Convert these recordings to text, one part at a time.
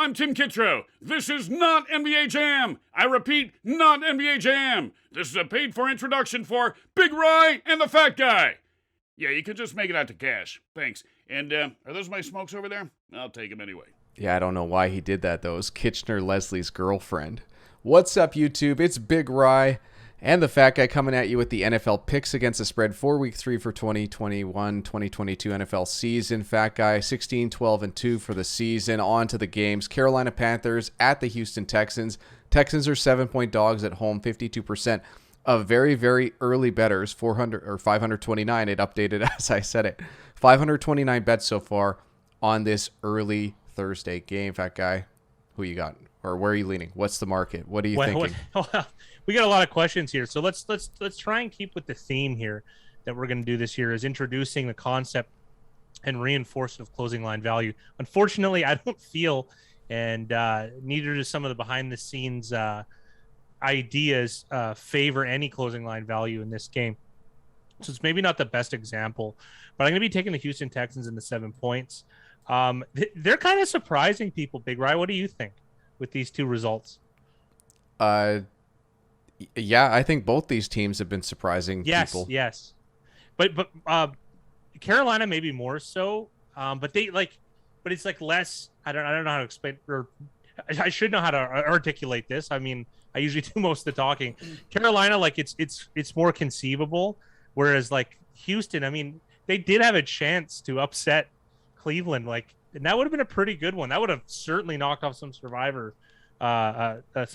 I'm Tim Kittro. This is not NBA Jam. I repeat, not NBA Jam. This is a paid-for introduction for Big Rye and the Fat Guy. Yeah, you can just make it out to cash. Thanks. And are those my smokes over there? I'll take them anyway. Yeah, I don't know why he did that, though. It was Kitchener Leslie's girlfriend. What's up, YouTube? It's Big Rye and the Fat Guy coming at you with the NFL picks against the spread for Week 3 for 2021-2022 NFL season. Fat Guy, 16-12-2 for the season. On to the games. Carolina Panthers at the Houston Texans. Texans are 7-point dogs at home, 52% of very, very early bettors, 400 or 529. It updated as I said it. 529 bets so far on this early Thursday game. Fat Guy, who you got? Or where are you leaning? What's the market? What are you thinking? We got a lot of questions here, so let's try and keep with the theme here that we're going to do this year, is introducing the concept and reinforcement of closing line value. Unfortunately, I don't feel, and neither do some of the behind the scenes ideas favor any closing line value in this game. So it's maybe not the best example, but I'm going to be taking the Houston Texans in the 7 points. They're kind of surprising people, Big Rye. What do you think with these two results? Yeah, I think both these teams have been surprising people. Yes. But Carolina maybe more so. But it's like less. I don't know how to explain, or I should know how to articulate this. I mean, I usually do most of the talking. Carolina, like it's more conceivable, whereas like Houston, I mean, they did have a chance to upset Cleveland, and that would have been a pretty good one. That would have certainly knocked off some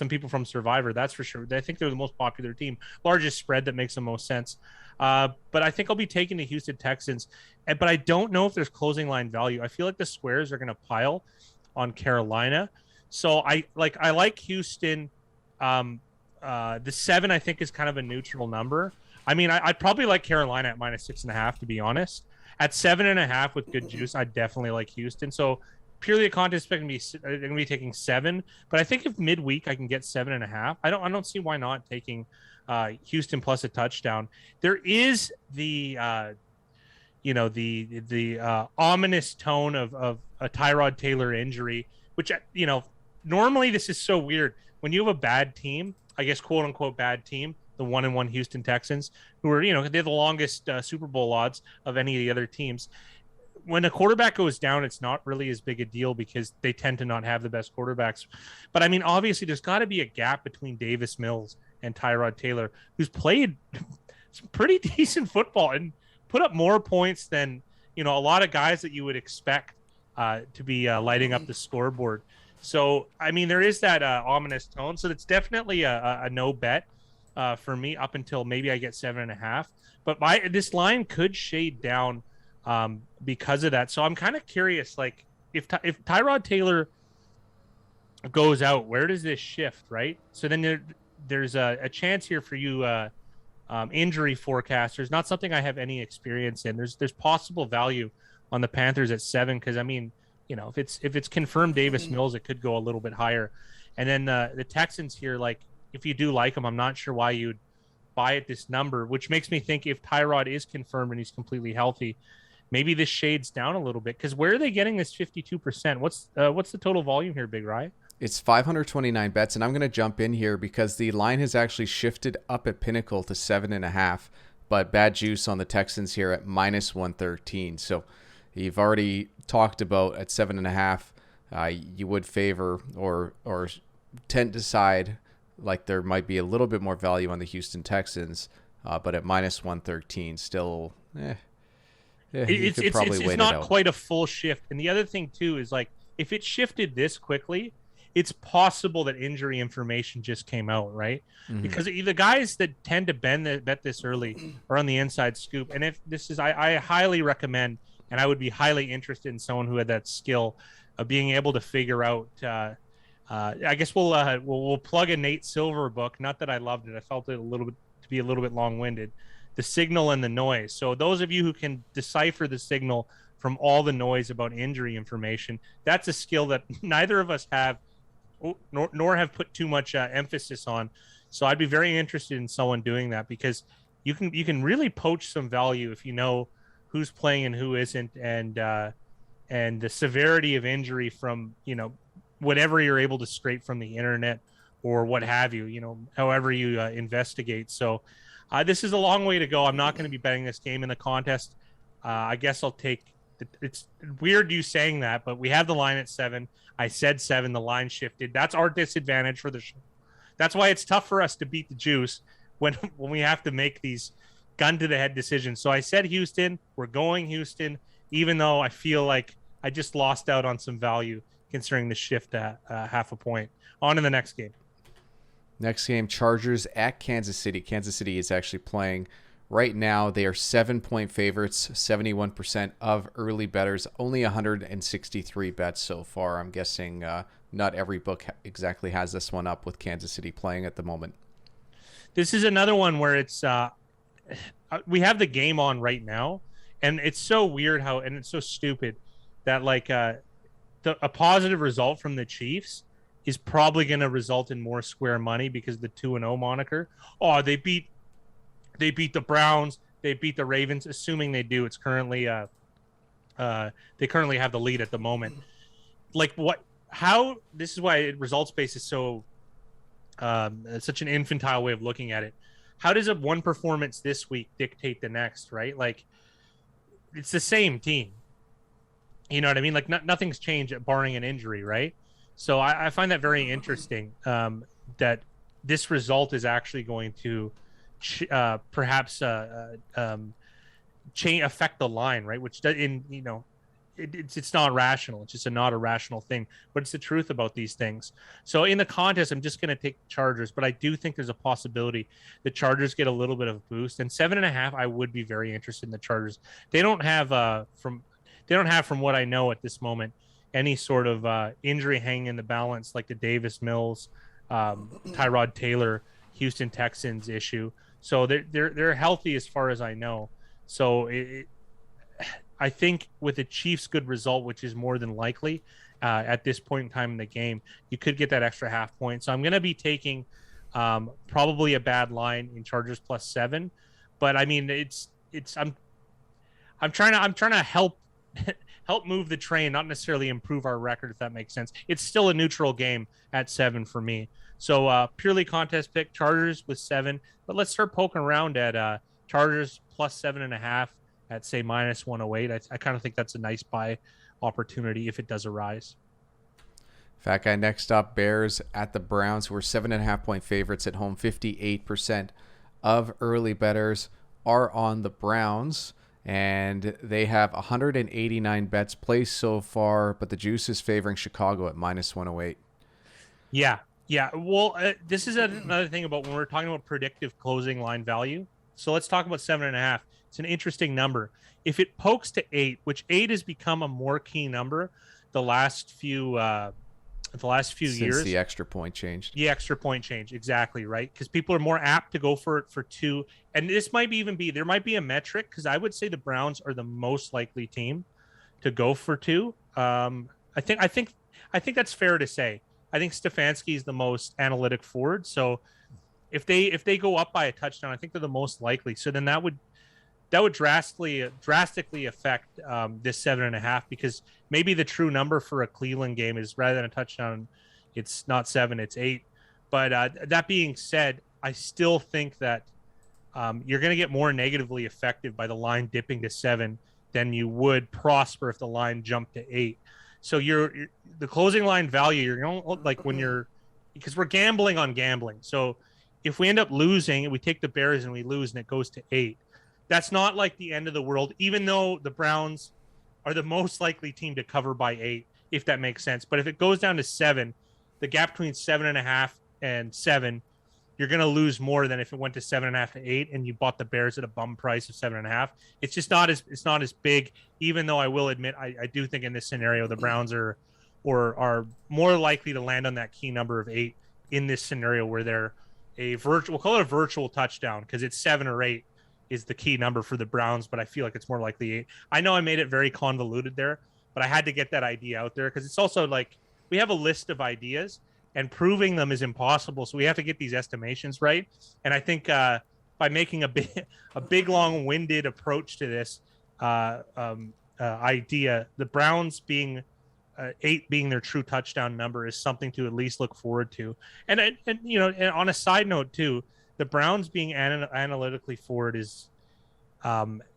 people from Survivor, that's for sure. I think they're the most popular team, largest spread, that makes the most sense. But I think I'll be taking the Houston Texans, but I don't know if there's closing line value. I feel like the squares are going to pile on Carolina, so I like Houston. The 7 I think is kind of a neutral number. I mean, I'd probably like Carolina at -6.5, to be honest. At 7.5 with good juice, I definitely like Houston. So purely a contest pick, I'm going to be taking 7. But I think if midweek I can get 7.5, I don't see why not taking Houston plus a touchdown. There is the ominous tone of a Tyrod Taylor injury, which normally this is so weird when you have a bad team, I guess quote unquote bad team, the 1-1 Houston Texans, who are, they're the longest Super Bowl odds of any of the other teams. When a quarterback goes down, it's not really as big a deal because they tend to not have the best quarterbacks. But I mean, obviously there's got to be a gap between Davis Mills and Tyrod Taylor, who's played some pretty decent football and put up more points than, a lot of guys that you would expect to be lighting up the scoreboard. So, I mean, there is that ominous tone. So it's definitely a no bet for me up until maybe I get 7.5. But this line could shade down because of that. So I'm kind of curious, like if Tyrod Taylor goes out, where does this shift, right? So then there's a chance here for you injury forecasters, not something I have any experience in. There's possible value on the Panthers at 7 because I mean, if it's confirmed Davis Mills, it could go a little bit higher. And then the Texans here, like if you do like them, I'm not sure why you'd buy at this number, which makes me think if Tyrod is confirmed and he's completely healthy, maybe this shades down a little bit. Because where are they getting this 52%? What's the total volume here, Big Rye? It's 529 bets, and I'm going to jump in here because the line has actually shifted up at Pinnacle to 7.5, but bad juice on the Texans here at -113. So you've already talked about at 7.5, you would favor or tend to side like there might be a little bit more value on the Houston Texans, but at -113, still, it's not quite a full shift. And the other thing too is like if it shifted this quickly, it's possible that injury information just came out, right? Mm-hmm. Because the guys that tend to bet this early are on the inside scoop. And if this is, I highly recommend, and I would be highly interested in someone who had that skill of being able to figure out. I guess we'll plug a Nate Silver book. Not that I loved it. I felt it to be a little bit long-winded. The Signal and the Noise. So those of you who can decipher the signal from all the noise about injury information, that's a skill that neither of us have, nor have put too much emphasis on. So I'd be very interested in someone doing that because you can really poach some value if you know who's playing and who isn't, and the severity of injury from whatever you're able to scrape from the internet or what have you, however you investigate. So this is a long way to go. I'm not going to be betting this game in the contest. I guess I'll take it's weird you saying that, but we have the line at 7. I said 7. The line shifted. That's our disadvantage for the show. That's why it's tough for us to beat the juice when we have to make these gun to the head decisions. So I said Houston. We're going Houston, even though I feel like I just lost out on some value considering the shift at half a point. On to the next game. Next game, Chargers at Kansas City. Kansas City is actually playing right now. They are 7-point favorites, 71% of early bettors, only 163 bets so far. I'm guessing not every book exactly has this one up with Kansas City playing at the moment. This is another one where it's we have the game on right now, and it's so weird and it's so stupid that like a positive result from the Chiefs is probably going to result in more square money because the 2-0 moniker. Oh, they beat the Browns, they beat the Ravens, assuming they do. It's currently they currently have the lead at the moment. Like how this is why results based is so such an infantile way of looking at it. How does one performance this week dictate the next, right? Like it's the same team. You know what I mean? Like nothing's changed barring an injury, right? So I find that very interesting that this result is actually going to perhaps affect the line, right? Which it's not rational. It's just not a rational thing, but it's the truth about these things. So in the contest, I'm just going to take the Chargers, but I do think there's a possibility the Chargers get a little bit of a boost. And 7.5, I would be very interested in the Chargers. They don't have from what I know at this moment any sort of injury hanging in the balance like the Davis Mills, Tyrod Taylor, Houston Texans issue. So they're healthy as far as I know. So I think with the Chiefs' good result, which is more than likely at this point in time in the game, you could get that extra half point. So I'm going to be taking probably a bad line in Chargers plus 7, but I mean I'm trying to help move the train, not necessarily improve our record, if that makes sense. It's still a neutral game at 7 for me. So purely contest pick, Chargers with 7. But let's start poking around at Chargers plus 7.5 at, say, minus 108. I kind of think that's a nice buy opportunity if it does arise. Fat Guy next up, Bears at the Browns, who are 7.5-point favorites at home. 58% of early bettors are on the Browns. And they have 189 bets placed so far, but the juice is favoring Chicago at minus 108. Yeah. Well, this is another thing about when we're talking about predictive closing line value. So let's talk about 7.5. It's an interesting number. If it pokes to 8, which 8 has become a more key number the last few years. Since the extra point changed. The extra point change, exactly, right? Because people are more apt to go for it for 2. And this might there might be a metric, because I would say the Browns are the most likely team to go for 2. I think that's fair to say. I think Stefanski is the most analytic forward. So if they go up by a touchdown, I think they're the most likely. So then that would drastically affect this 7.5, because maybe the true number for a Cleveland game is, rather than a touchdown, it's not 7, it's 8. But that being said, I still think that you're going to get more negatively affected by the line dipping to 7 than you would prosper if the line jumped to 8. So the closing line value, you're going to, like, because we're gambling on gambling. So if we end up losing and we take the Bears and we lose and it goes to 8, that's not like the end of the world, even though the Browns are the most likely team to cover by 8, if that makes sense. But if it goes down to 7, the gap between 7.5 and 7, you're going to lose more than if it went to 7.5 to 8 and you bought the Bears at a bum price of 7.5. It's just not as big, even though I will admit I do think in this scenario the Browns are more likely to land on that key number of 8 in this scenario, where they're we'll call it a virtual touchdown, because it's 7 or 8 is the key number for the Browns, but I feel like it's more likely 8. I know I made it very convoluted there, but I had to get that idea out there, because it's also like we have a list of ideas and proving them is impossible. So we have to get these estimations right. And I think by making a big long-winded approach to this idea, the Browns being 8 being their true touchdown number is something to at least look forward to. And on a side note too, the Browns being analytically forward is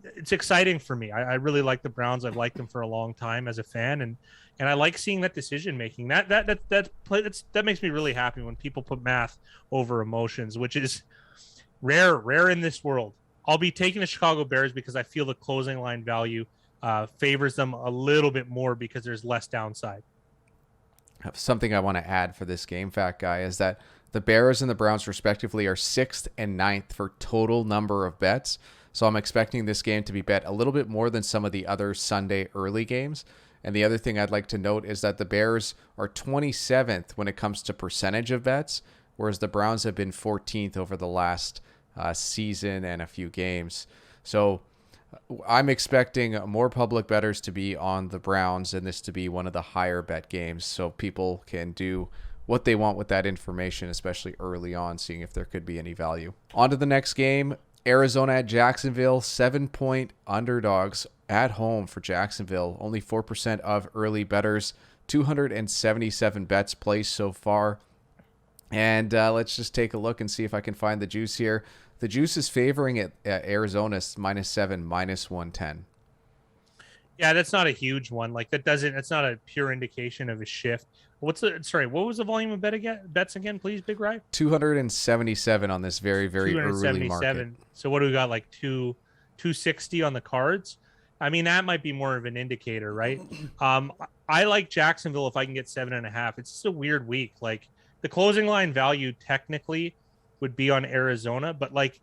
it's exciting for me. I really like the Browns. I've liked them for a long time as a fan, and I like seeing that decision making. That makes me really happy when people put math over emotions, which is rare in this world. I'll be taking the Chicago Bears because I feel the closing line value favors them a little bit more because there's less downside. Something I want to add for this game, Fat Guy, is that the Bears and the Browns respectively are 6th and 9th for total number of bets. So I'm expecting this game to be bet a little bit more than some of the other Sunday early games. And the other thing I'd like to note is that the Bears are 27th when it comes to percentage of bets, whereas the Browns have been 14th over the last season and a few games. So I'm expecting more public bettors to be on the Browns and this to be one of the higher bet games, so people can do what they want with that information, especially early on, seeing if there could be any value. On to the next game, Arizona at Jacksonville, 7-point underdogs at home for Jacksonville. Only 4% of early bettors, 277 bets placed so far. And let's just take a look and see if I can find the juice here. The juice is favoring it at Arizona's -7, -110. Yeah, that's not a huge one. Like that's not a pure indication of a shift. What was the volume of bets again, please, Big Rye? 277 on this very, very early market. So what do we got, like 260 on the cards? I mean, that might be more of an indicator, right? I like Jacksonville if I can get 7.5. It's just a weird week. Like the closing line value technically would be on Arizona, but like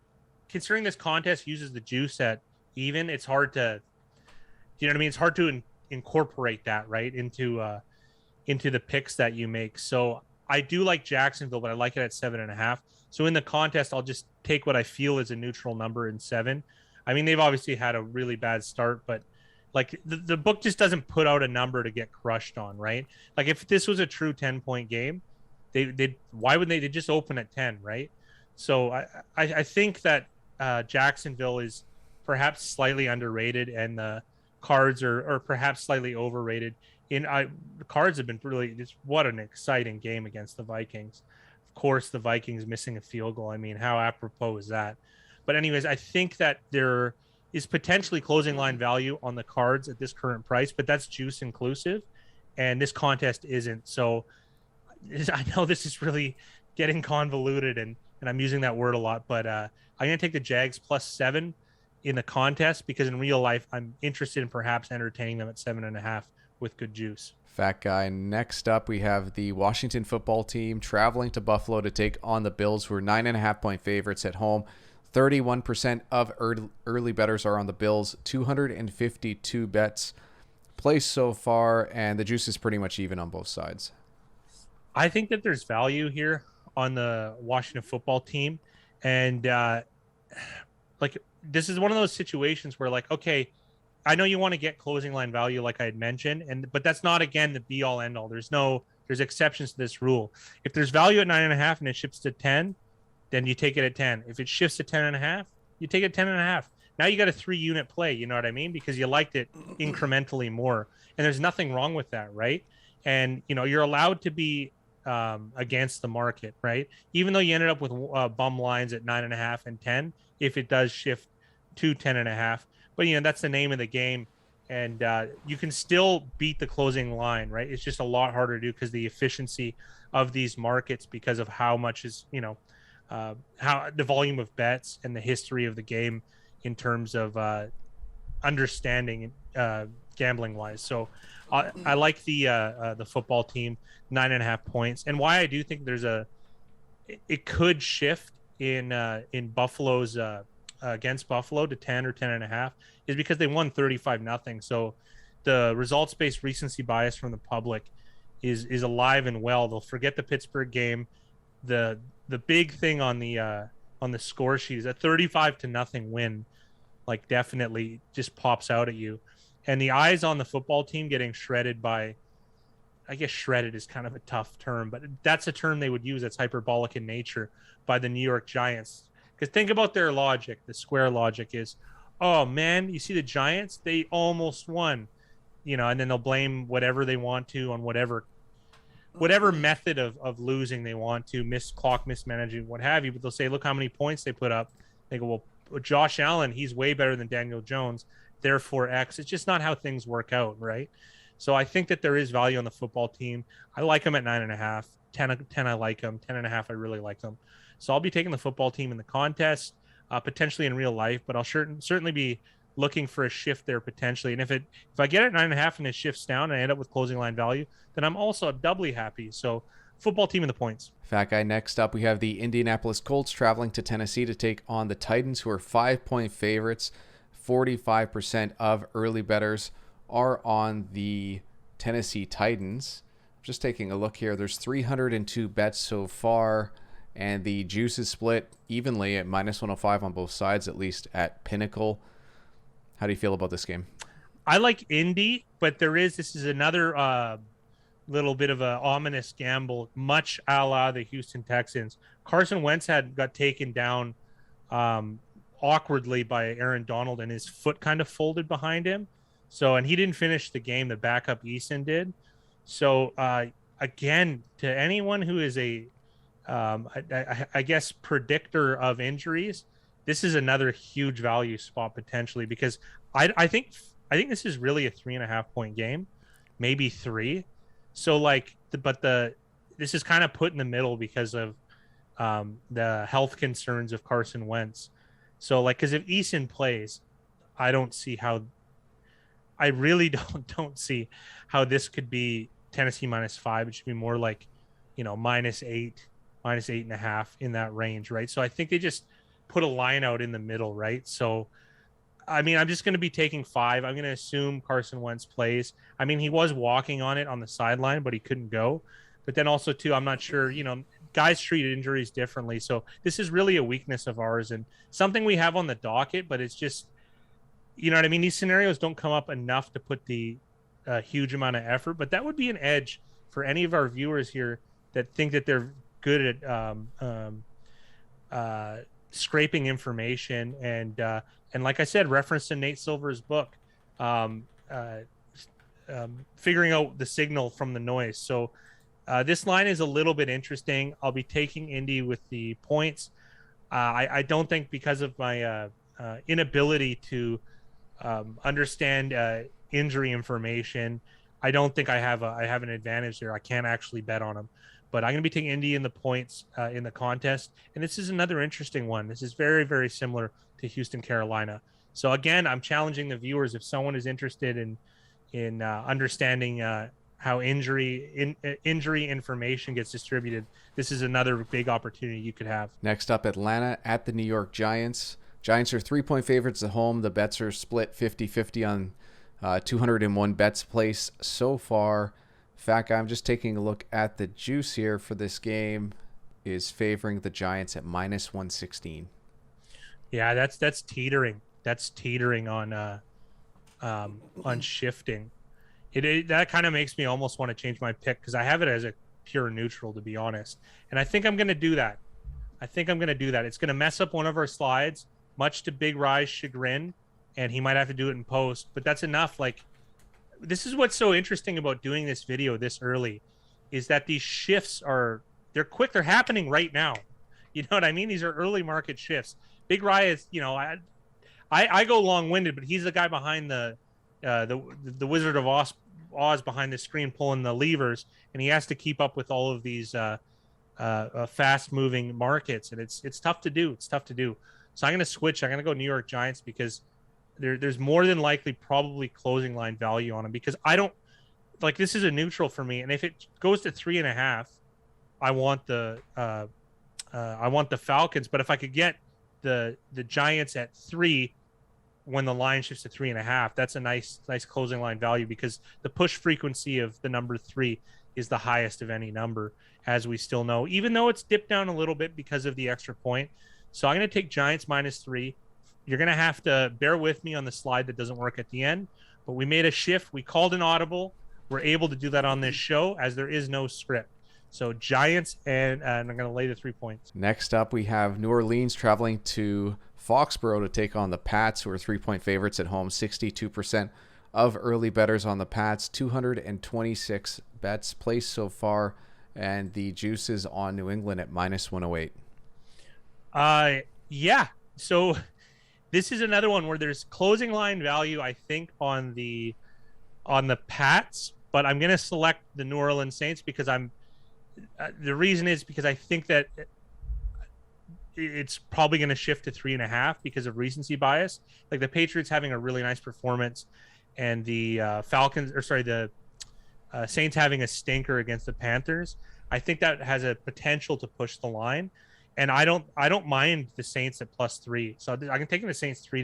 considering this contest uses the juice at even, it's hard to, you know what I mean? It's hard to incorporate that right into the picks that you make. So I do like Jacksonville, but I like it at 7.5. So in the contest, I'll just take what I feel is a neutral number in 7. I mean, they've obviously had a really bad start, but like the book just doesn't put out a number to get crushed on, right? Like if this was a true 10-point game, why would they just open at 10, right? So I think that Jacksonville is perhaps slightly underrated, and the Cards are perhaps slightly overrated. The Cards have been really just what an exciting game against the Vikings. Of course, the Vikings missing a field goal. I mean, how apropos is that? But anyways, I think that there is potentially closing line value on the Cards at this current price, but that's juice inclusive, and this contest isn't. So I know this is really getting convoluted, and I'm using that word a lot, but I'm going to take the Jags +7 in the contest because in real life, I'm interested in perhaps entertaining them at 7.5 with good juice. Fat Guy. Next up, we have the Washington football team traveling to Buffalo to take on the Bills, who are 9.5-point favorites at home. 31% of early bettors are on the Bills. 252 bets placed so far, and the juice is pretty much even on both sides. I think that there's value here on the Washington football team. And like this is one of those situations where like, okay, I know you want to get closing line value like I had mentioned, but that's not, again, the be all end all. There's exceptions to this rule. If there's value at 9.5 and it shifts to 10, then you take it at 10. If it shifts to 10.5, you take it 10.5. Now you got a 3-unit play, you know what I mean? Because you liked it incrementally more. And there's nothing wrong with that, right? And, you know, you're allowed to be against the market, right? Even though you ended up with bum lines at 9.5 and 10, if it does shift to 10.5. But, you know, that's the name of the game. And you can still beat the closing line, right? It's just a lot harder to do because the efficiency of these markets, because of how much is, you know, how the volume of bets and the history of the game in terms of understanding gambling wise. So I like the football team 9.5 points, and why I do think it could shift in Buffalo's against Buffalo to 10 or 10.5 is because they won 35-0. So the results-based recency bias from the public is alive and well. They'll forget the Pittsburgh game. The big thing on the score sheet is a 35-0 win, like definitely just pops out at you. And the eyes on the football team getting shredded by, I guess shredded is kind of a tough term, but that's a term they would use that's hyperbolic in nature, by the New York Giants. Because think about their logic. The square logic is, oh man, you see the Giants? They almost won. and then they'll blame whatever they want to on whatever method of losing they want to, clock mismanaging, what have you. But they'll say, look how many points they put up. They go, well, Josh Allen, he's way better than Daniel Jones, therefore X. It's just not how things work out, right? So I think that there is value on the football team. I like them at 9.5. 10 I like them. 10.5 I really like them. So I'll be taking the football team in the contest, potentially in real life, but I'll certainly be looking for a shift there potentially. And if I get it 9.5 and it shifts down and I end up with closing line value, then I'm also doubly happy. So football team in the points. Fat Guy, next up we have the Indianapolis Colts traveling to Tennessee to take on the Titans, who are 5-point favorites. 45% of early bettors are on the Tennessee Titans. Just taking a look here, there's 302 bets so far, and the juice is split evenly at -105 on both sides, at least at Pinnacle. How do you feel about this game? I like Indy, but this is another little bit of an ominous gamble, much a la the Houston Texans. Carson Wentz got taken down awkwardly by Aaron Donald, and his foot kind of folded behind him. So, and he didn't finish the game. The backup Eason did. So, again, to anyone who is I guess, predictor of injuries, this is another huge value spot potentially, because I think this is really a 3.5 point game, maybe 3. So this is kind of put in the middle because of the health concerns of Carson Wentz. So because if Eason plays, I really don't see how this could be Tennessee -5. It should be more like, -8, -8.5 in that range, right? So I think they just put a line out in the middle, right? So, I mean, I'm just going to be taking 5. I'm going to assume Carson Wentz plays. I mean, he was walking on it on the sideline, but he couldn't go. But then also, too, I'm not sure, guys treat injuries differently. So this is really a weakness of ours and something we have on the docket, but it's just, you know what I mean? These scenarios don't come up enough to put the huge amount of effort, but that would be an edge for any of our viewers here that think that they're good at scraping information and like I said, reference to Nate Silver's book, figuring out the signal from the noise. So this line is a little bit interesting. I'll be taking Indy with the points. I don't think, because of my inability to understand injury information, I don't think I have an advantage there. I can't actually bet on them. But I'm going to be taking Indy in the points in the contest. And this is another interesting one. This is very, very similar to Houston, Carolina. So again, I'm challenging the viewers. If someone is interested in understanding how injury information gets distributed, this is another big opportunity you could have. Next up, Atlanta at the New York Giants. Giants are 3-point favorites at home. The bets are split 50-50 on 201 bets placed so far. Fat Guy, I'm just taking a look at the juice here for this game, is favoring the Giants at -116. Yeah, that's teetering. That's teetering on shifting. That kind of makes me almost want to change my pick, because I have it as a pure neutral, to be honest. And I think I'm going to do that. It's going to mess up one of our slides, much to Big Rye's chagrin, and he might have to do it in post. But that's enough. This is what's so interesting about doing this video this early, is that these shifts they're quick. They're happening right now. You know what I mean? These are early market shifts. Big Rye is, I go long-winded, but he's the guy behind the Wizard of Oz behind the screen pulling the levers, and he has to keep up with all of these fast-moving markets, and it's tough to do. So I'm going to switch. I'm going to go New York Giants, because there's more than likely probably closing line value on them, because I don't this is a neutral for me. And if it goes to 3.5, I want the Falcons. But if I could get the Giants at 3 when the line shifts to 3.5, that's a nice closing line value, because the push frequency of the number 3 is the highest of any number, as we still know, even though it's dipped down a little bit because of the extra point. So I'm going to take Giants -3. You're going to have to bear with me on the slide that doesn't work at the end, but we made a shift. We called an audible. We're able to do that on this show, as there is no script. So Giants, and I'm going to lay the 3 points. Next up, we have New Orleans traveling to Foxborough to take on the Pats, who are 3-point favorites at home. 62% of early bettors on the Pats. 226 bets placed so far, and the juice is on New England at -108. Yeah. So this is another one where there's closing line value, I think, on the Pats, but I'm going to select the New Orleans Saints because the reason is because I think that it's probably going to shift to 3.5 because of recency bias. Like the Patriots having a really nice performance, and the the Saints having a stinker against the Panthers. I think that has a potential to push the line, and I don't mind the Saints at +3. So I can take the Saints 3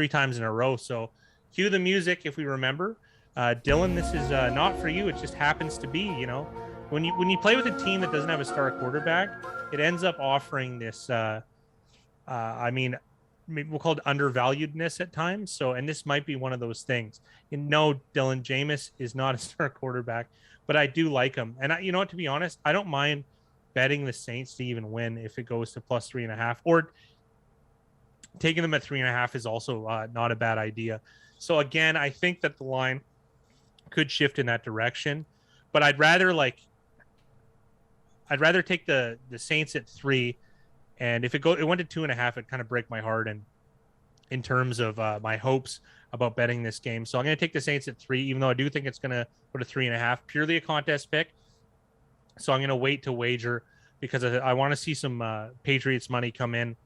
times in a row. So cue the music if we remember. Dylan, this is not for you. It just happens to be, when you play with a team that doesn't have a star quarterback, it ends up offering this, maybe we'll call it undervaluedness at times. So, and this might be one of those things. No, Dylan, Jameis is not a star quarterback, but I do like him. And you know what, to be honest, I don't mind betting the Saints to even win if it goes to +3.5, or taking them at 3.5 is also not a bad idea. So again, I think that the line could shift in that direction, but I'd rather take the Saints at 3, and if it went to 2.5, it'd kind of break my heart and in terms of my hopes about betting this game. So I'm going to take the Saints at 3, even though I do think it's going to go to 3.5, purely a contest pick. So I'm going to wait to wager because I want to see some Patriots money come in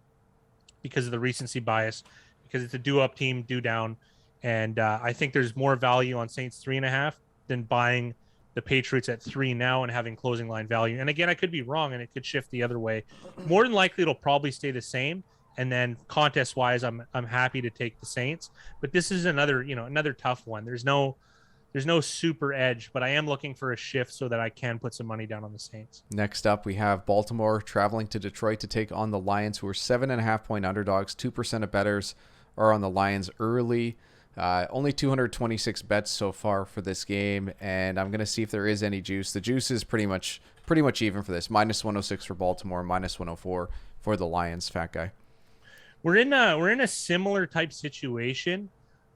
because of the recency bias, because it's a do-up team, do-down. And I think there's more value on Saints 3.5 than buying the Patriots at 3 now and having closing line value. And again, I could be wrong and it could shift the other way. More than likely, it'll probably stay the same. And then contest-wise, I'm happy to take the Saints. But this is another tough one. There's no super edge, but I am looking for a shift so that I can put some money down on the Saints. Next up, we have Baltimore traveling to Detroit to take on the Lions, who are 7.5-point underdogs. 2% of bettors are on the Lions early. Only 226 bets so far for this game, and I'm going to see if there is any juice. The juice is pretty much even for this. -106 for Baltimore, -104 for the Lions. Fat guy. We're in a similar type situation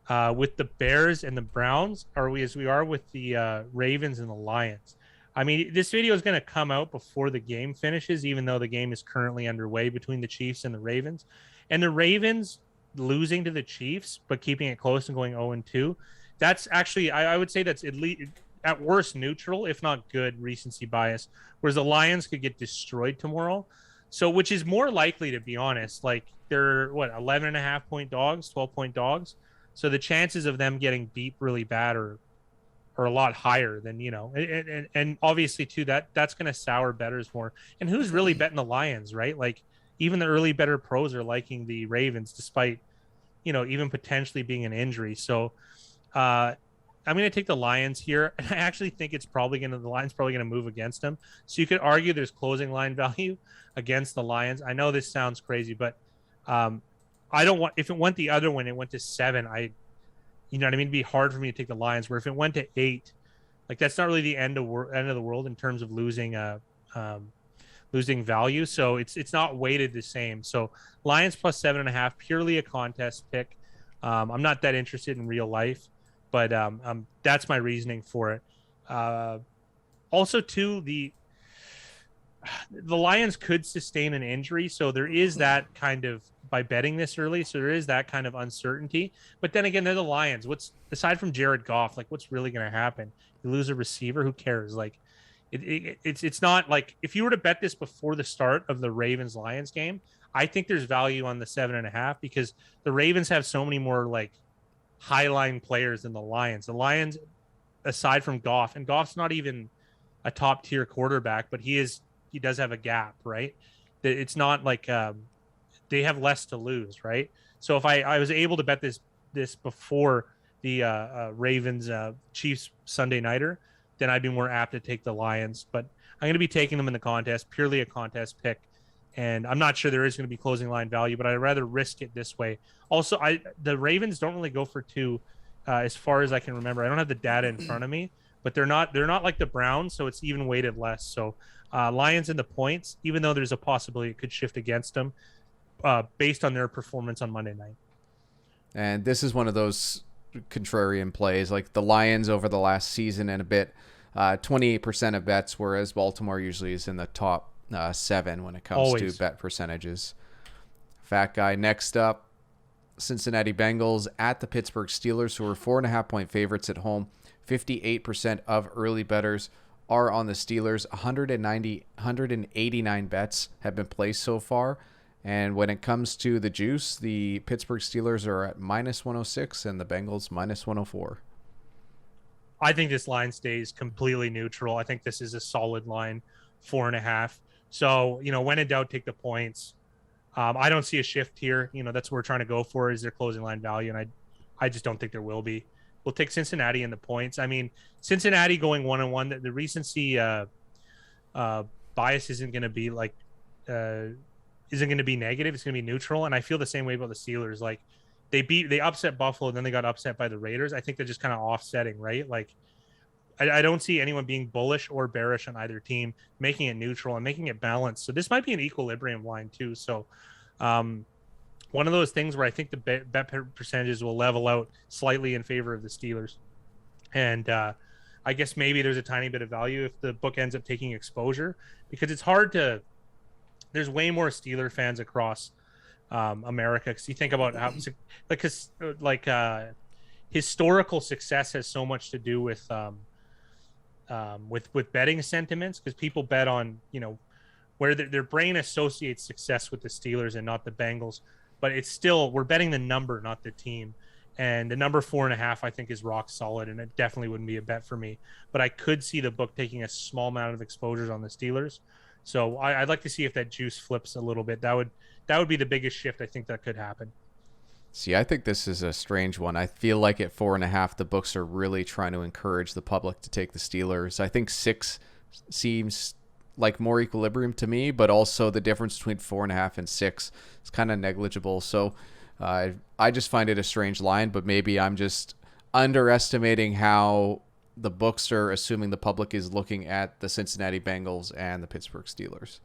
with the Bears and the Browns, as we are with the Ravens and the Lions. I mean, this video is going to come out before the game finishes, even though the game is currently underway between the Chiefs and the Ravens. And the Ravens losing to the Chiefs, but keeping it close and going 0-2. That's actually, I would say that's at worst neutral, if not good recency bias. Whereas the Lions could get destroyed tomorrow. So, which is more likely, to be honest. Like they're 11.5-point dogs, 12-point dogs. So the chances of them getting beat really bad are a lot higher than, and obviously too, that's going to sour bettors more. And who's really betting the Lions, right? Like, even the early better pros are liking the Ravens, despite, even potentially being an injury. So I'm going to take the Lions here. And I actually think the Lions probably going to move against them. So you could argue there's closing line value against the Lions. I know this sounds crazy, but if it went the other way, it went to 7, it'd be hard for me to take the Lions, where if it went to 8, like that's not really the end of the world in terms of losing value. So it's not weighted the same. So Lions +7.5, purely a contest pick. I'm not that interested in real life, but that's my reasoning for it. Also too, the Lions could sustain an injury. So there is that kind of, by betting this early, so there is that kind of uncertainty. But then again, they're the Lions. Aside from Jared Goff, like what's really going to happen? You lose a receiver, who cares? Like, it's not like, if you were to bet this before the start of the Ravens-Lions game, I think there's value on the 7.5 because the Ravens have so many more like high-line players than the Lions. The Lions, aside from Goff, and Goff's not even a top-tier quarterback, but he does have a gap, right? It's not like they have less to lose, right? So if I was able to bet this before the Ravens Chiefs Sunday nighter, then I'd be more apt to take the Lions. But I'm going to be taking them in the contest, purely a contest pick. And I'm not sure there is going to be closing line value, but I'd rather risk it this way. Also, the Ravens don't really go for 2 as far as I can remember. I don't have the data in front of me, but they're not like the Browns, so it's even weighted less. So Lions in the points, even though there's a possibility it could shift against them based on their performance on Monday night. And this is one of those contrarian plays, like the Lions over the last season and a bit, 28% of bets, whereas Baltimore usually is in the top 7 when it comes to bet percentages. Fat guy. Next up, Cincinnati Bengals at the Pittsburgh Steelers, who are 4.5-point favorites at home. 58% of early bettors are on the Steelers. 189 bets have been placed so far. And when it comes to the juice, the Pittsburgh Steelers are at -106 and the Bengals -104. I think this line stays completely neutral. I think this is a solid line, 4.5. So, when in doubt, take the points. I don't see a shift here. That's what we're trying to go for, is their closing line value. And I just don't think there will be. We'll take Cincinnati in the points. I mean, Cincinnati going 1-1, the recency bias isn't going to be negative. It's going to be neutral. And I feel the same way about the Steelers. Like, they upset Buffalo, and then they got upset by the Raiders. I think they're just kind of offsetting, right? Like, I don't see anyone being bullish or bearish on either team, making it neutral and making it balanced. So this might be an equilibrium line too. So one of those things where I think the bet percentages will level out slightly in favor of the Steelers. And I guess maybe there's a tiny bit of value if the book ends up taking exposure, because it's hard to – there's way more Steeler fans across America, because you think about how historical success has so much to do with betting sentiments, because people bet on where their brain associates success with the Steelers and not the Bengals, but it's still, we're betting the number, not the team. And the number 4.5 I think is rock solid, and it definitely wouldn't be a bet for me, but I could see the book taking a small amount of exposures on the Steelers. So I'd like to see if that juice flips a little bit. That would be the biggest shift I think that could happen. See, I think this is a strange one. I feel like at 4.5, the books are really trying to encourage the public to take the Steelers. I think 6 seems like more equilibrium to me, but also the difference between 4.5 and 6 is kind of negligible. So I just find it a strange line, but maybe I'm just underestimating how the books are assuming the public is looking at the Cincinnati Bengals and the Pittsburgh Steelers.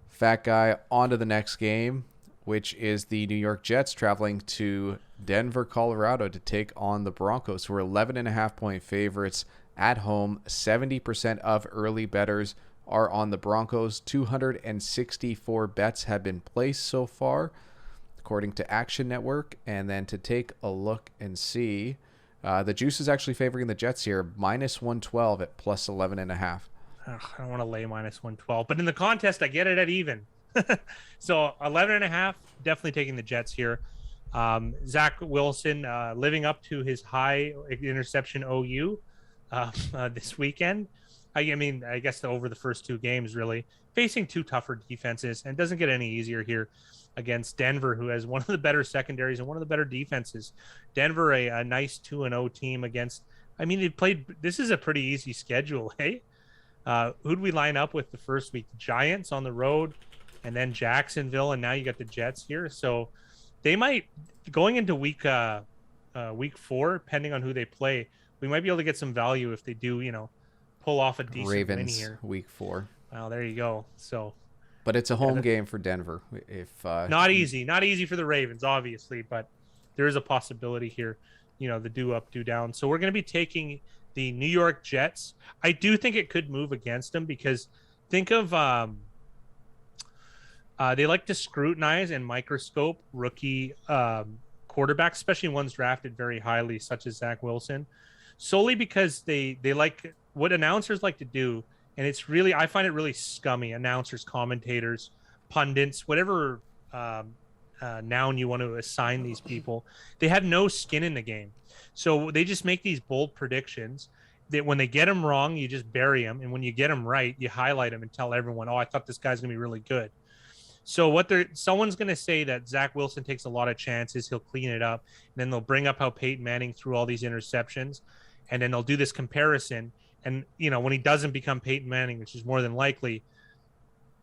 Fat guy, on to the next game, which is the New York Jets traveling to Denver, Colorado to take on the Broncos, who are 11.5-point favorites at home. 70% of early bettors are on the Broncos. 264 bets have been placed so far, according to Action Network. And then to take a look and see, the juice is actually favoring the Jets here, -112 at +11.5. I don't want to lay -112, but in the contest, I get it at even. So 11.5, definitely taking the Jets here. Zach Wilson living up to his high interception OU this weekend. I mean, I guess over the first 2 games, really facing 2 tougher defenses, and it doesn't get any easier here against Denver, who has one of the better secondaries and one of the better defenses. Denver, a nice 2-0 team against. I mean, they played. This is a pretty easy schedule, hey. Who'd we line up with the first week? The Giants on the road, and then Jacksonville, and now you got the Jets here. So they might, going into week 4, depending on who they play, we might be able to get some value if they do, pull off a decent Ravens, win here. week 4. Well, there you go. So, but it's a home game for Denver. If not easy for the Ravens, obviously, but there is a possibility here. The do up, do down. So we're going to be taking the New York Jets. I do think it could move against them, because think of they like to scrutinize and microscope rookie quarterbacks, especially ones drafted very highly, such as Zach Wilson, solely because they like what announcers like to do. And it's really, I find it really scummy. Announcers, commentators, pundits, whatever noun you want to assign these people, they have no skin in the game. So they just make these bold predictions that when they get them wrong, you just bury them. And when you get them right, you highlight them and tell everyone, oh, I thought this guy's going to be really good. So someone's going to say that Zach Wilson takes a lot of chances, he'll clean it up. And then they'll bring up how Peyton Manning threw all these interceptions. And then they'll do this comparison. And, when he doesn't become Peyton Manning, which is more than likely,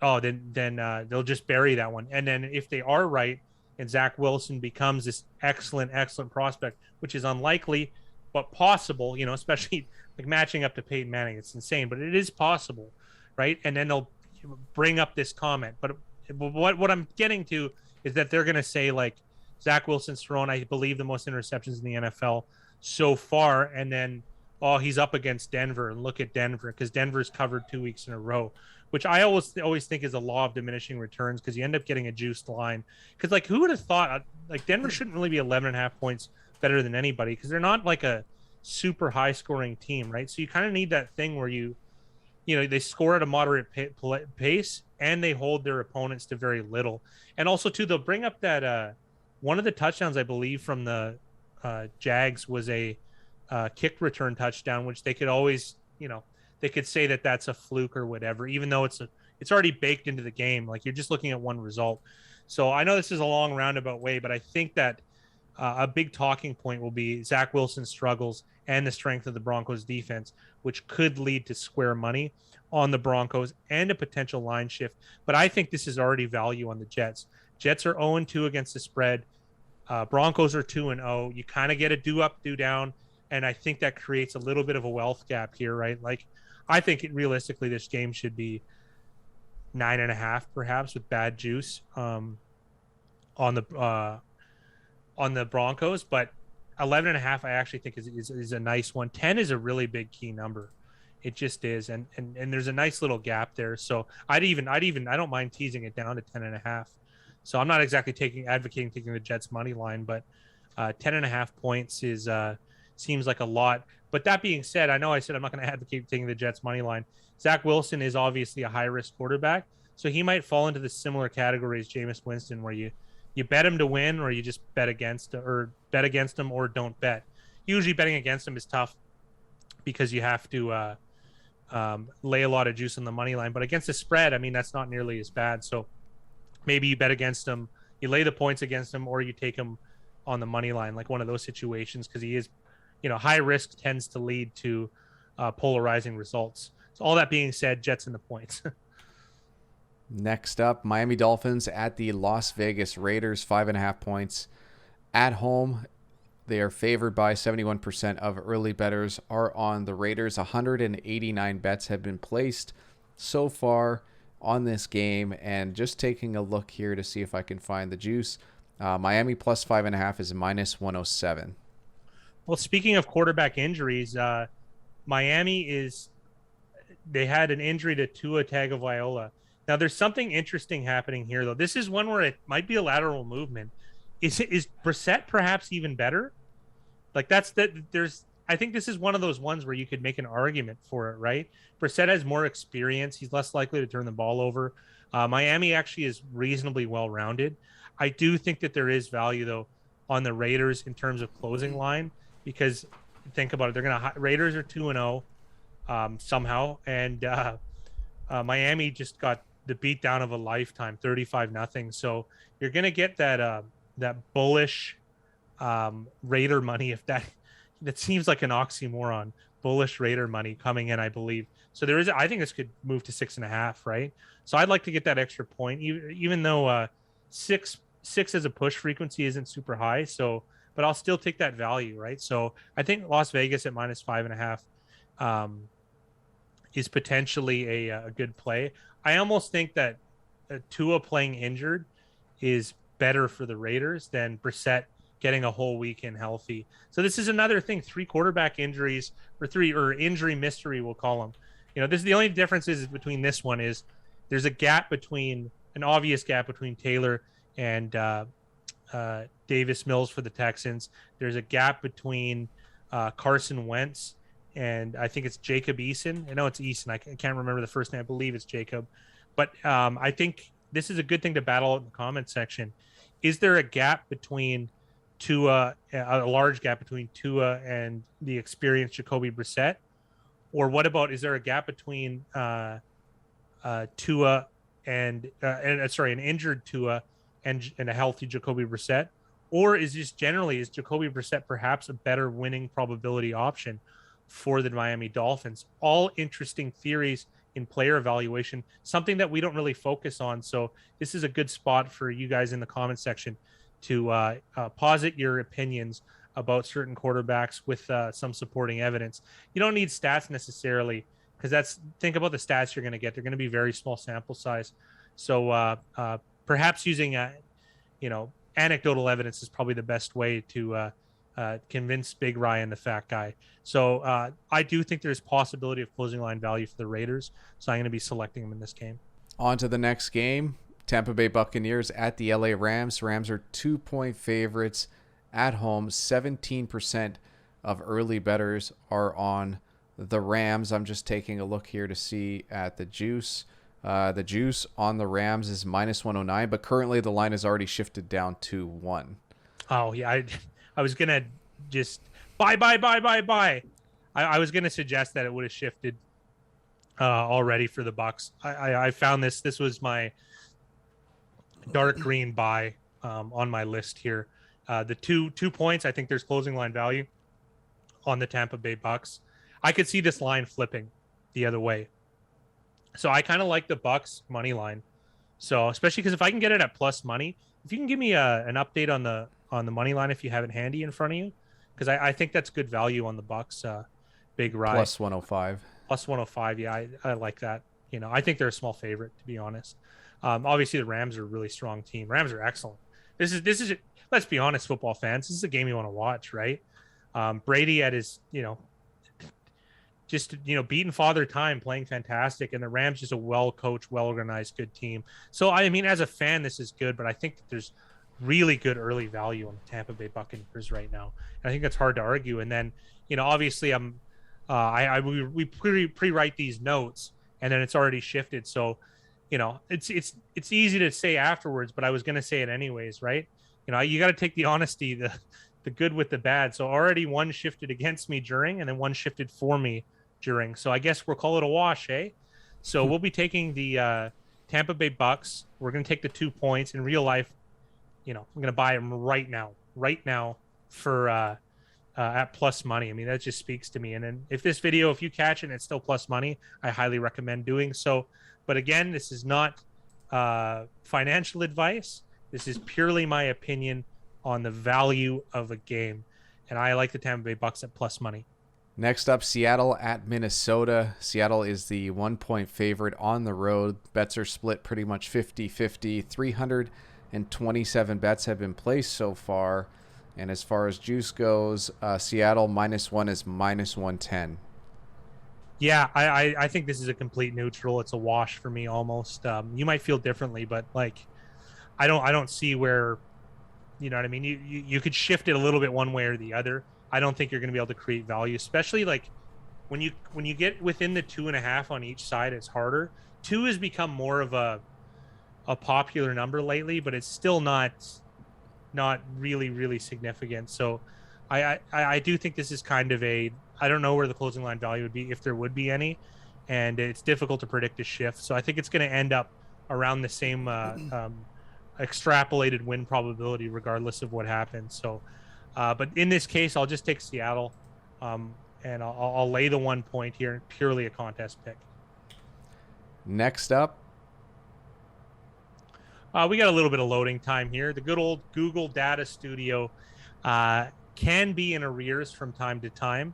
then they'll just bury that one. And then if they are right and Zach Wilson becomes this excellent prospect, which is unlikely but possible, especially like matching up to Peyton Manning, it's insane, but it is possible, right? And then they'll bring up this comment. But what I'm getting to is that they're going to say, like, Zach Wilson's thrown, I believe, the most interceptions in the NFL so far. And then, he's up against Denver, and look at Denver, because Denver's covered 2 weeks in a row, which I always think is a law of diminishing returns, because you end up getting a juiced line. Because, like, who would have thought, like, Denver shouldn't really be 11.5 points better than anybody, because they're not like a super high scoring team, right? So you kind of need that thing where they score at a moderate pace, and they hold their opponents to very little. And also, too, they'll bring up that one of the touchdowns, I believe, from the Jags was a kick return touchdown, which they could always, they could say that that's a fluke or whatever, even though it's already baked into the game. Like, you're just looking at one result. So I know this is a long roundabout way, but I think that a big talking point will be Zach Wilson's struggles and the strength of the Broncos defense, which could lead to square money on the Broncos and a potential line shift. But I think this is already value on the Jets. Jets are 0-2 against the spread. Broncos are 2-0. You kind of get a do up, do down. And I think that creates a little bit of a wealth gap here, right? Like, I think realistically, this game should be 9.5, perhaps, with bad juice on the Broncos. But 11.5, I actually think is a nice one. 10 is a really big key number. It just is, and there's a nice little gap there. So I don't mind teasing it down to 10.5. So I'm not exactly advocating taking the Jets money line, but 10.5 points seems like a lot. But that being said, I know I said I'm not going to advocate taking the Jets money line. Zach Wilson is obviously a high risk quarterback, so he might fall into the similar category as Jameis Winston, where you bet him to win, or you just bet against him, or don't bet. Usually betting against him is tough because you have to lay a lot of juice on the money line. But against the spread, I mean, that's not nearly as bad. So maybe you bet against him, you lay the points against him, or you take him on the money line, like one of those situations, because he is, high risk tends to lead to polarizing results. So all that being said, Jets in the points. Next up, Miami Dolphins at the Las Vegas Raiders, 5.5 points. At home, they are favored by 71% of early bettors are on the Raiders. 189 bets have been placed so far on this game. And just taking a look here to see if I can find the juice. Miami plus 5.5 is minus 107. Well, speaking of quarterback injuries, Miami they had an injury to Tua Tagovailoa. Now, there's something interesting happening here, though. This is one where it might be a lateral movement. Is Brissett perhaps even better? Like, I think this is one of those ones where you could make an argument for it, right? Brissett has more experience. He's less likely to turn the ball over. Miami actually is reasonably well-rounded. I do think that there is value, though, on the Raiders in terms of closing line, because think about it. Raiders are 2-0 somehow, and Miami just got the beatdown of a lifetime, 35-0. So you're going to get that bullish Raider money, if that seems like an oxymoron, bullish Raider money coming in, I believe. So I think this could move to 6.5, right? So I'd like to get that extra point, even though six as a push frequency isn't super high. So, but I'll still take that value, right? So I think Las Vegas at minus 5.5 is potentially a good play. I almost think that Tua playing injured is better for the Raiders than Brissett getting a whole weekend healthy. So this is another thing, 3 quarterback injuries, or injury mystery, we'll call them. This is the only difference is between this one is there's an obvious gap between Taylor and Davis Mills for the Texans. There's a gap between Carson Wentz and I think it's Jacob Eason. I know it's Eason. I can't remember the first name. I believe it's Jacob. But I think this is a good thing to battle out in the comment section. Is there a gap between Tua, a large gap between Tua and the experienced Jacoby Brissett? Or what about, is there a gap between Tua and an injured Tua and a healthy Jacoby Brissett? Or is Jacoby Brissett perhaps a better winning probability option for the Miami Dolphins? All interesting theories in player evaluation, something that we don't really focus on. So this is a good spot for you guys in the comment section to posit your opinions about certain quarterbacks with some supporting evidence. You don't need stats necessarily, because think about the stats you're going to get. They're going to be very small sample size. So perhaps using anecdotal evidence is probably the best way to convince Big Ryan, the fat guy. So I do think there's possibility of closing line value for the Raiders. So I'm going to be selecting them in this game. On to the next game. Tampa Bay Buccaneers at the LA Rams. Rams are 2-point favorites at home. 17% of early bettors are on the Rams. I'm just taking a look here to see at the juice. The juice on the Rams is -109, but currently the line has already shifted down to 1. Oh, yeah. I was going to just buy. I was going to suggest that it would have shifted already for the Bucs. I found this. This was my dark green buy on my list here. The 2 points, I think there's closing line value on the Tampa Bay Bucs. I could see this line flipping the other way. So I kind of like the Bucs money line. So especially because if I can get it at plus money, if you can give me an update on the money line if you have it handy in front of you, because I think that's good value on the Bucs. Big Rye plus 105. Plus 105. Yeah, I like that. You know, I think they're a small favorite, to be honest. Obviously the Rams are a really strong team. Rams are excellent. This is let's be honest, football fans. This is a game you want to watch, right? Brady at his, beating father time, playing fantastic, and the Rams just a well-coached, well-organized, good team. So, I mean, as a fan, this is good, but I think that there's really good early value on the Tampa Bay Buccaneers right now. And I think that's hard to argue. And then, obviously we pre-write these notes, and then it's already shifted. So, it's easy to say afterwards, but I was going to say it anyways, right? You got to take the honesty, the good with the bad. So already one shifted against me during, and then one shifted for me during. So I guess we'll call it a wash, eh? So we'll be taking the Tampa Bay Bucs. We're going to take the 2 points. In real life, I'm going to buy them right now for at plus money. I mean, that just speaks to me. And then if you catch it and it's still plus money, I highly recommend doing so. But again, this is not financial advice. This is purely my opinion on the value of a game. And I like the Tampa Bay Bucs at plus money. Next up, Seattle at Minnesota. Seattle is the 1-point favorite on the road. Bets are split pretty much 50-50. 327 bets have been placed so far. And as far as juice goes, Seattle -1 is -110. Yeah, I think this is a complete neutral. It's a wash for me almost. You might feel differently, but I don't see where, you know what I mean? You could shift it a little bit one way or the other. I don't think you're going to be able to create value, especially when you get within the 2.5 on each side. It's harder. 2 has become more of a popular number lately, but it's still not really, really significant. So I do think this is kind of I don't know where the closing line value would be, if there would be any, and it's difficult to predict a shift. So I think it's going to end up around the same extrapolated win probability regardless of what happens. So but in this case, I'll just take Seattle, and I'll lay the 1 point here, purely a contest pick. Next up, we got a little bit of loading time here. The good old Google Data Studio can be in arrears from time to time.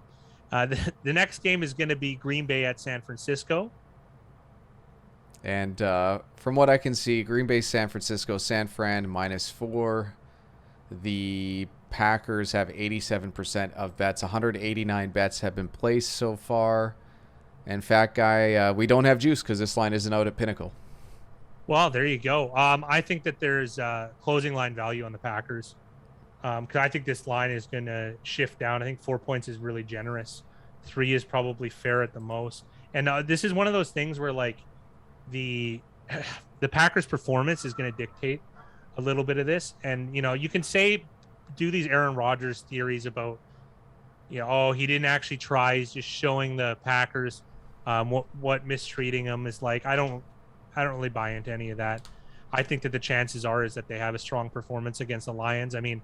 The next game is going to be Green Bay at San Francisco. And from what I can see, Green Bay, San Francisco, San Fran -4. The Packers have 87% of bets. 189 bets have been placed so far. And Fat Guy, we don't have juice because this line isn't out at Pinnacle. Well, there you go. I think that there's closing line value on the Packers. Because I think this line is going to shift down. I think 4 points is really generous. 3 is probably fair at the most. And this is one of those things where the Packers' performance is going to dictate a little bit of this. And you can do these Aaron Rodgers theories about he didn't actually try. He's just showing the Packers what mistreating them is like. I don't really buy into any of that. I think that the chances are is that they have a strong performance against the Lions. I mean,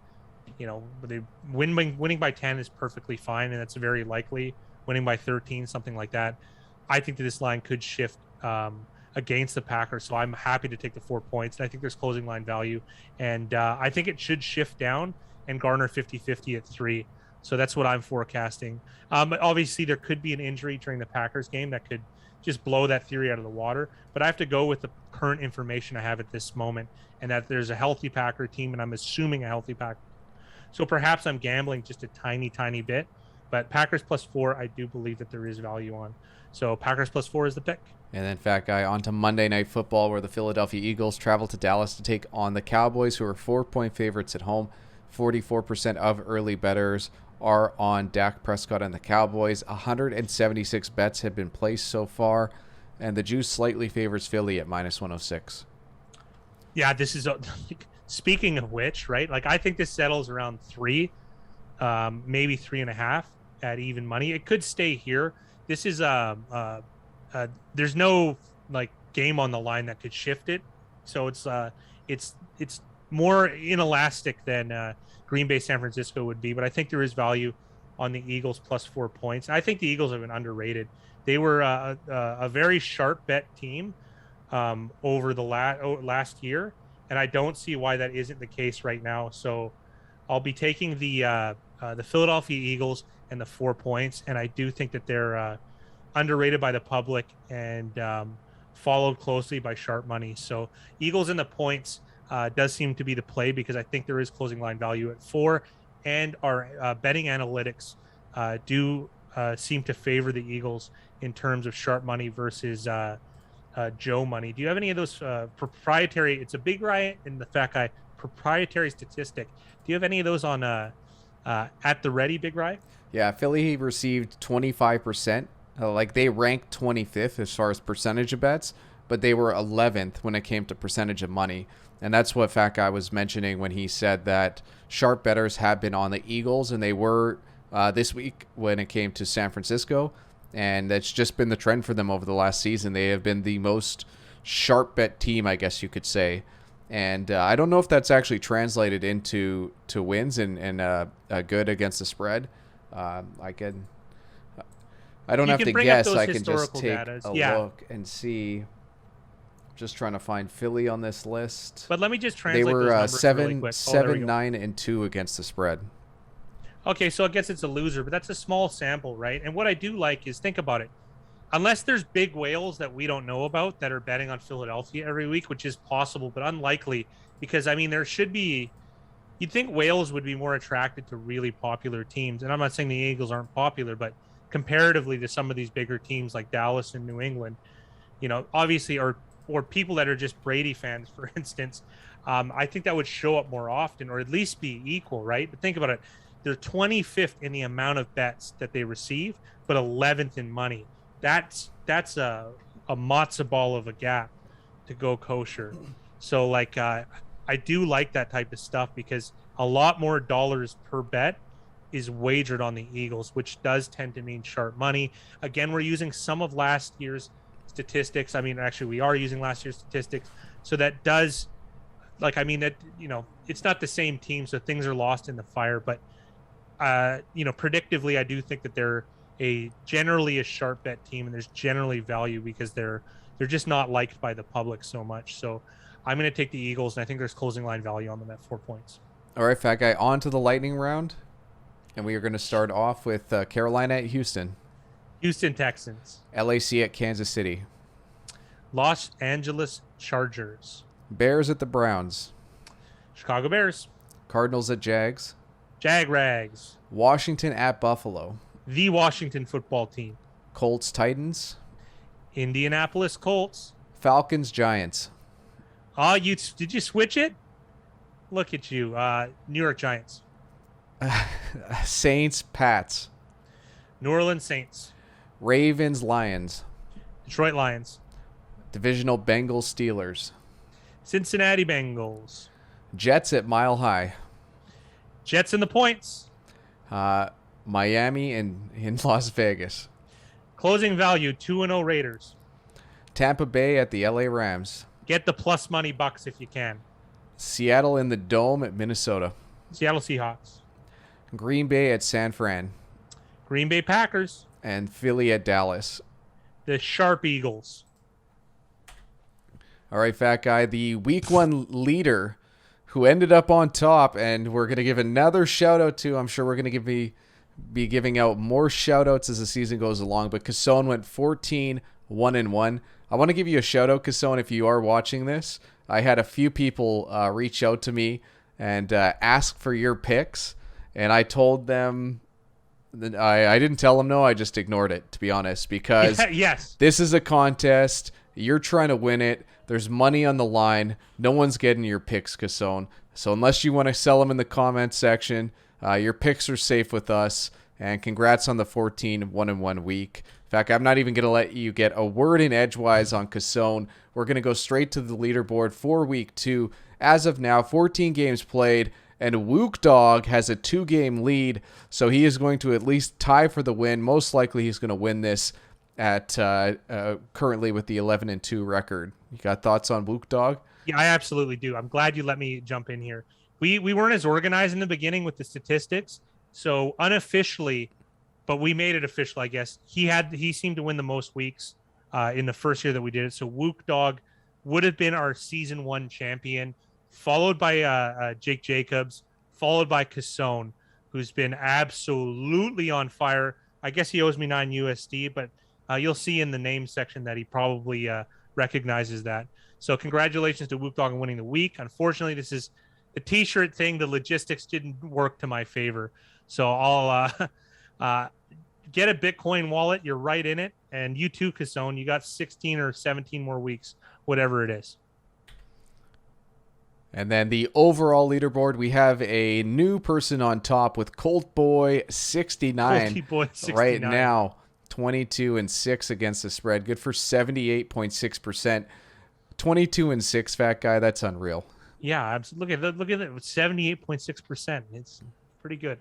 they winning by 10 is perfectly fine, and that's very likely. Winning by 13, something like that. I think that this line could shift against the Packers, so I'm happy to take the 4 points. And I think there's closing line value, and I think it should shift down and garner 50-50 at 3. So that's what I'm forecasting. Obviously, there could be an injury during the Packers game that could just blow that theory out of the water. But I have to go with the current information I have at this moment, and that there's a healthy Packer team, and I'm assuming a healthy Packer. So perhaps I'm gambling just a tiny bit, but Packers +4, I do believe that there is value on. So Packers +4 is the pick. And then, Fat Guy, on to Monday Night Football, where the Philadelphia Eagles travel to Dallas to take on the Cowboys, who are 4-point favorites at home. 44% of early bettors are on Dak Prescott and the Cowboys. 176 bets have been placed so far, and the juice slightly favors Philly at -106. Yeah, this is speaking of which, right? Like, I think this settles around 3, maybe 3.5 at even money. It could stay here. This is there's no like game on the line that could shift it, so it's more inelastic than Green Bay San Francisco would be. But I think there is value on the Eagles +4 points. I think the Eagles have been underrated. They were a very sharp bet team over the last year, and I don't see why that isn't the case right now. So I'll be taking the Philadelphia Eagles and the 4 points, and I do think that they're underrated by the public and followed closely by sharp money. So Eagles in the points does seem to be the play, because I think there is closing line value at 4, and our betting analytics do seem to favor the Eagles in terms of sharp money versus Joe money. Do you have any of those proprietary? It's a Big Riot and the Fat Guy proprietary statistic. Do you have any of those on at the ready, Big Riot? Yeah, Philly received 25%. Like, they ranked 25th as far as percentage of bets, but they were 11th when it came to percentage of money. And that's what Fat Guy was mentioning when he said that sharp bettors have been on the Eagles, and they were this week when it came to San Francisco. And that's just been the trend for them over the last season. They have been the most sharp bet team, I guess you could say. And I don't know if that's actually translated into wins and good against the spread. I don't have to guess. I can just take a look and see. Just trying to find Philly on this list. But let me just translate. They were those numbers really quick. 7-9-2 against the spread. Okay, so I guess it's a loser, but that's a small sample, right? And what I do like is, think about it. Unless there's big whales that we don't know about that are betting on Philadelphia every week, which is possible but unlikely, because I mean, there should be. You'd think whales would be more attracted to really popular teams, and I'm not saying the Eagles aren't popular, but comparatively to some of these bigger teams like Dallas and New England, you know, obviously, or people that are just Brady fans, for instance, I think that would show up more often, or at least be equal, right? But think about it. They're 25th in the amount of bets that they receive, but 11th in money. That's a matzo ball of a gap to go kosher. So, like, I do like that type of stuff, because a lot more dollars per bet is wagered on the Eagles, which does tend to mean sharp money. Again, we're using some of last year's statistics. I mean, actually, we are using last year's statistics. So that does, like, I mean, that, you know, it's not the same team, so things are lost in the fire. But, you know, predictively, I do think that they're generally a sharp bet team, and there's generally value because they're just not liked by the public so much. So I'm going to take the Eagles, and I think there's closing line value on them at 4 points. All right, Fat Guy, on to the lightning round. And we are going to start off with Carolina at Houston. Houston Texans. LAC at Kansas City. Los Angeles Chargers. Bears at the Browns. Chicago Bears. Cardinals at Jags. Jagrags. Washington at Buffalo. The Washington football team. Colts Titans. Indianapolis Colts. Falcons Giants. Oh, did you switch it? Look at you. New York Giants. Saints Pats. New Orleans Saints. Ravens Lions. Detroit Lions. Divisional Bengals Steelers. Cincinnati Bengals. Jets at Mile High. Jets in the points. Miami in Las Vegas. Closing value 2-0 Raiders. Tampa Bay at the LA Rams. Get the plus money bucks if you can. Seattle in the Dome at Minnesota. Seattle Seahawks. Green Bay at San Fran. Green Bay Packers. And Philly at Dallas. The Sharp Eagles. All right, Fat Guy, the week 1 leader who ended up on top, and we're going to give another shout out to, I'm sure we're going to be giving out more shout outs as the season goes along, but Cassone went 14, 1-1. I want to give you a shout out, Kasson, if you are watching this. I had a few people reach out to me and ask for your picks, and I told them that I didn't tell them no, I just ignored it, to be honest, because yes, this is a contest. You're trying to win it. There's money on the line. No one's getting your picks, Kasson. So unless you want to sell them in the comments section, your picks are safe with us. And congrats on the 14 1-1 week. In fact, I'm not even going to let you get a word in edgewise on Kasson. We're going to go straight to the leaderboard for week 2. As of now, 14 games played, and Wook Dog has a 2-game lead, so he is going to at least tie for the win. Most likely he's going to win this at currently with the 11-2 record. You got thoughts on Wook Dog? Yeah, I absolutely do. I'm glad you let me jump in here. We weren't as organized in the beginning with the statistics. So unofficially, but we made it official, I guess. He seemed to win the most weeks in the first year that we did it. So Wook Dog would have been our season 1 champion, followed by Jake Jacobs, followed by Kasson, who's been absolutely on fire. I guess he owes me 9 USD, but you'll see in the name section that he probably recognizes that. So congratulations to Wook Dog on winning the week. Unfortunately, this is the T-shirt thing. The logistics didn't work to my favor. So I'll get a Bitcoin wallet. You're right in it. And you too, Kasson. You got 16 or 17 more weeks, whatever it is. And then the overall leaderboard, we have a new person on top with Colt Boy 69. Colty Boy 69. Right now, 22-6 against the spread. Good for 78.6%. 22-6, fat guy. That's unreal. Yeah, absolutely. Look at that. 78.6%. It's pretty good.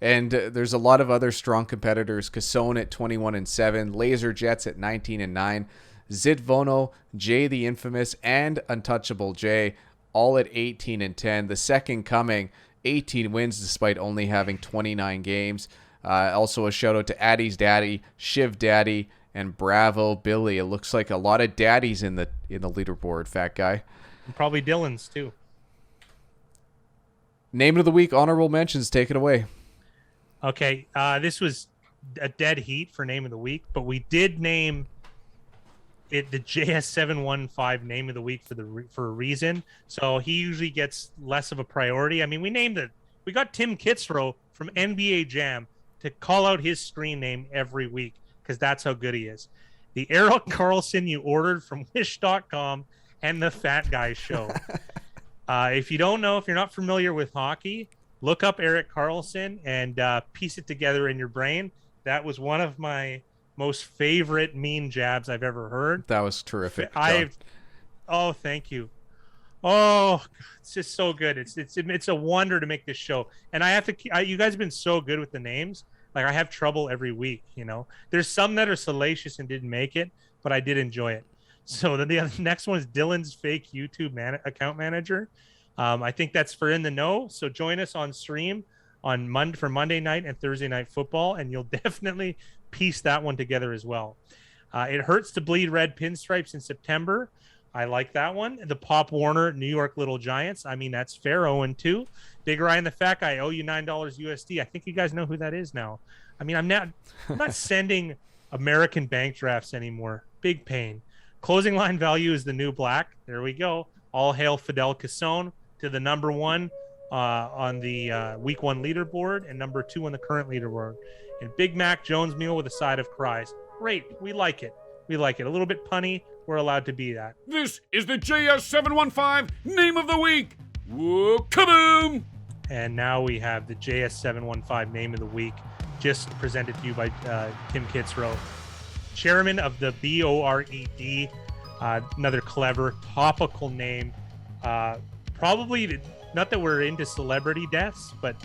And there's a lot of other strong competitors. Kasson at 21-7, Laser Jets at 19-9, Zitvono, Jay the Infamous, and Untouchable Jay all at 18-10. The second coming, 18 wins despite only having 29 games. Also a shout out to Addy's Daddy, Shiv Daddy, and Bravo Billy. It looks like a lot of daddies in the leaderboard, fat guy. And probably Dylan's too. Name of the week, honorable mentions. Take it away. Okay, this was a dead heat for name of the week, but we did name it the JS715 name of the week for a reason. So he usually gets less of a priority. I mean, we got Tim Kitzrow from NBA Jam to call out his screen name every week because that's how good he is. The Eric Carlson you ordered from Wish.com and the Fat Guy Show. If you don't know, if you're not familiar with hockey, look up Eric Carlson and piece it together in your brain. That was one of my most favorite mean jabs I've ever heard. That was terrific. Oh, thank you. Oh, it's just so good. It's a wonder to make this show. And you guys have been so good with the names. Like I have trouble every week, you know. There's some that are salacious and didn't make it, but I did enjoy it. So the next one is Dylan's fake YouTube account manager. I think that's for In the Know. So join us on stream for Monday night and Thursday night football, and you'll definitely piece that one together as well. It Hurts to Bleed Red Pinstripes in September. I like that one. The Pop Warner New York Little Giants. I mean, that's fair. 0-2. Big Ryan the Fat Guy. I owe you $9 USD. I think you guys know who that is now. I mean, I'm not sending American bank drafts anymore. Big pain. Closing line value is the new black. There we go. All hail Fidel Kasson to the number 1 on the week 1 leaderboard and number 2 on the current leaderboard. And Big Mac Jones meal with a side of cries. Great. We like it. A little bit punny. We're allowed to be that. This is the JS715 name of the week. Whoa, kaboom! And now we have the JS715 name of the week, just presented to you by Tim Kitzrow, chairman of the BORED. Another clever, topical name. Probably not that we're into celebrity deaths, but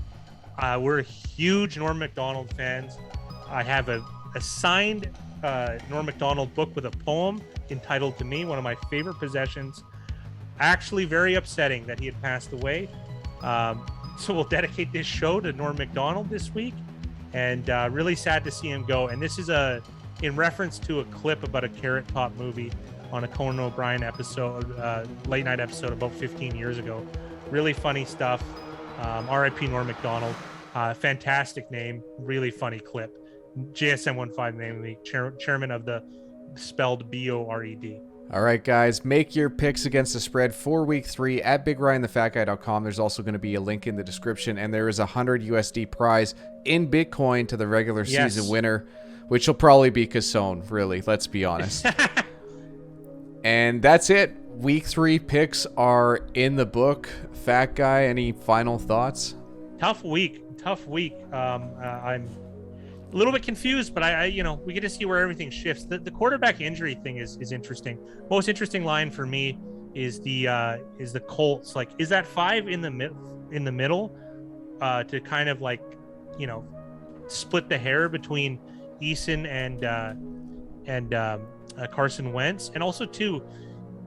we're huge Norm Macdonald fans. I have a signed Norm Macdonald book with a poem entitled To Me, one of my favorite possessions. Actually very upsetting that he had passed away. So we'll dedicate this show to Norm Macdonald this week, and really sad to see him go. And this is in reference to a clip about a Carrot Top movie on a Conan O'Brien episode, late night episode about 15 years ago. Really funny stuff. R.I.P. Norm Macdonald. Fantastic name. Really funny clip. JSM15 name of the chairman of the spelled BORED. All right, guys, make your picks against the spread for week 3 at BigRyanTheFatGuy.com. There's also going to be a link in the description, and there is a 100 USD prize in Bitcoin to the regular season winner, which will probably be Cassone, really, let's be honest. And that's it. Week 3 picks are in the book. Fat Guy, any final thoughts? Tough week. I'm a little bit confused, but I we get to see where everything shifts. The quarterback injury thing is interesting. Most interesting line for me is the Colts. Like, is that 5 in the middle to kind of like, split the hair between Eason and Carson Wentz? And also too,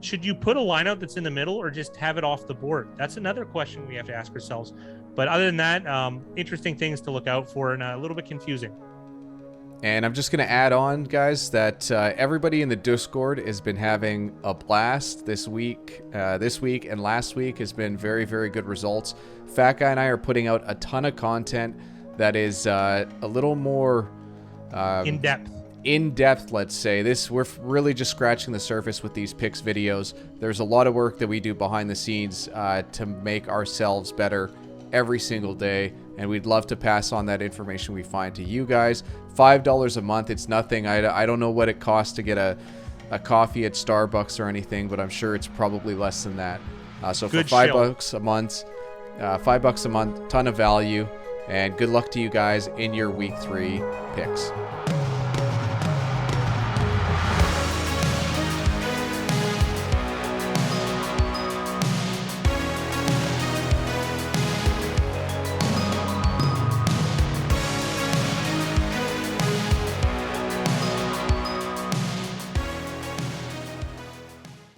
should you put a lineup that's in the middle or just have it off the board? That's another question we have to ask ourselves. But other than that, interesting things to look out for and a little bit confusing. And I'm just going to add on, guys, that everybody in the Discord has been having a blast this week. This week and last week has been very, very good results. Fat Guy and I are putting out a ton of content that is a little more in-depth, let's say. We're really just scratching the surface with these picks videos. There's a lot of work that we do behind the scenes to make ourselves better every single day, and we'd love to pass on that information we find to you guys. $5 a month, it's nothing. I don't know what it costs to get a coffee at Starbucks or anything, but I'm sure it's probably less than that. So for $5 a month, $5 a month, ton of value, and good luck to you guys in your week 3 picks.